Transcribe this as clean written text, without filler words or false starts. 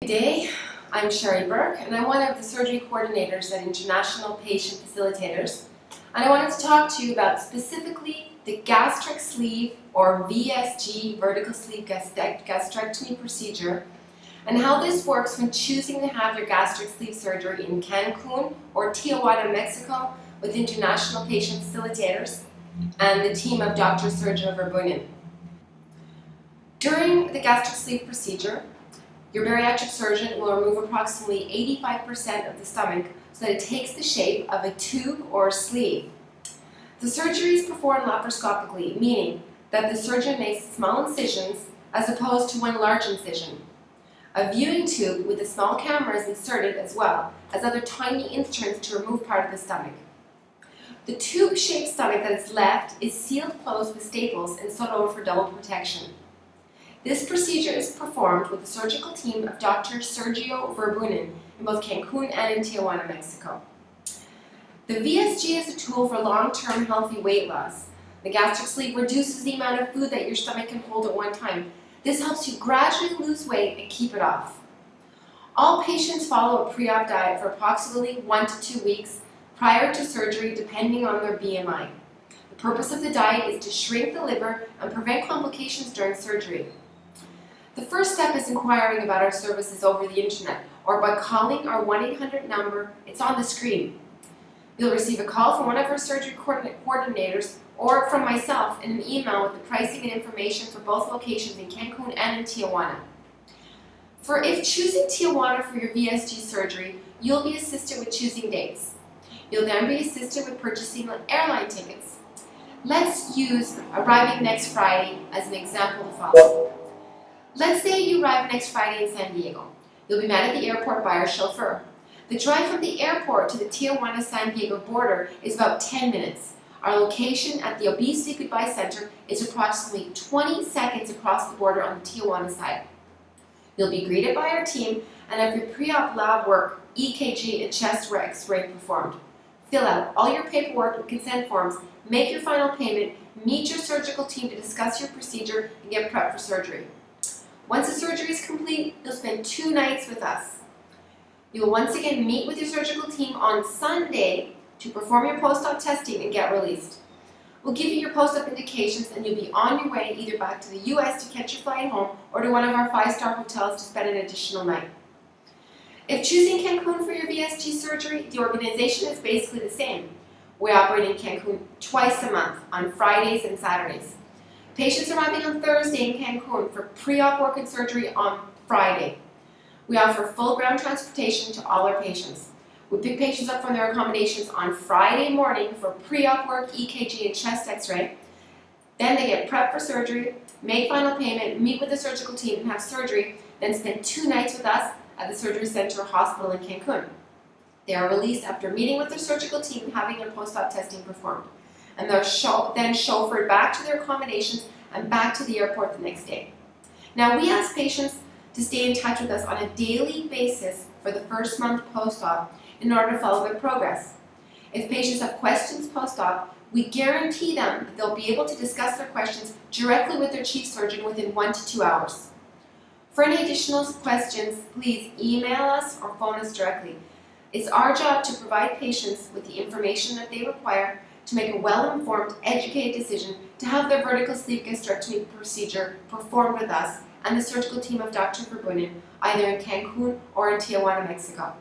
Good day, I'm Sheri Burke and I'm one of the surgery coordinators at International Patient Facilitators, and I wanted to talk to you about specifically the gastric sleeve or VSG, vertical sleeve gastrectomy procedure, and how this works when choosing to have your gastric sleeve surgery in Cancun or Tijuana, Mexico with International Patient Facilitators and the team of Dr. Sergio Verboonen. During the gastric sleeve procedure, your bariatric surgeon will remove approximately 85% of the stomach so that it takes the shape of a tube or a sleeve. The surgery is performed laparoscopically, meaning that the surgeon makes small incisions as opposed to one large incision. A viewing tube with a small camera is inserted as well as other tiny instruments to remove part of the stomach. The tube-shaped stomach that is left is sealed closed with staples and sewed over for double protection. This procedure is performed with the surgical team of Dr. Sergio Verboonen in both Cancun and in Tijuana, Mexico. The VSG is a tool for long-term healthy weight loss. The gastric sleeve reduces the amount of food that your stomach can hold at one time. This helps you gradually lose weight and keep it off. All patients follow a pre-op diet for approximately 1 to 2 weeks prior to surgery, depending on their BMI. The purpose of the diet is to shrink the liver and prevent complications during surgery. The first step is inquiring about our services over the internet or by calling our 1-800 number. It's on the screen. You'll receive a call from one of our surgery coordinators or from myself in an email with the pricing and information for both locations in Cancun and in Tijuana. If choosing Tijuana for your VSG surgery, you'll be assisted with choosing dates. You'll then be assisted with purchasing airline tickets. Let's use arriving next Friday as an example to follow. Let's say you arrive next Friday in San Diego. You'll be met at the airport by our chauffeur. The drive from the airport to the Tijuana-San Diego border is about 10 minutes. Our location at the Obesity Goodbye Center is approximately 20 seconds across the border on the Tijuana side. You'll be greeted by our team and have your pre-op lab work, EKG, and chest X-ray performed. Fill out all your paperwork and consent forms, make your final payment, meet your surgical team to discuss your procedure, and get prepped for surgery. Once the surgery is complete, you'll spend 2 nights with us. You will once again meet with your surgical team on Sunday to perform your post-op testing and get released. We'll give you your post-op indications and you'll be on your way either back to the US to catch your flight home or to one of our 5-star hotels to spend an additional night. If choosing Cancun for your VSG surgery, the organization is basically the same. We operate in Cancun twice a month on Fridays and Saturdays. Patients arriving on Thursday in Cancun for pre-op work and surgery on Friday. We offer full ground transportation to all our patients. We pick patients up from their accommodations on Friday morning for pre-op work, EKG, and chest X-ray. Then they get prepped for surgery, make final payment, meet with the surgical team, and have surgery, then spend 2 nights with us at the Surgery Center or Hospital in Cancun. They are released after meeting with their surgical team and having their post-op testing performed. And they're then chauffeured back to their accommodations and back to the airport the next day. Now, we ask patients to stay in touch with us on a daily basis for the first month post-op in order to follow their progress. If patients have questions post-op, we guarantee them that they'll be able to discuss their questions directly with their chief surgeon within 1 to 2 hours. For any additional questions, please email us or phone us directly. It's our job to provide patients with the information that they require to make a well-informed, educated decision to have their vertical sleeve gastrectomy procedure performed with us and the surgical team of Dr. Verboonen, either in Cancun or in Tijuana, Mexico.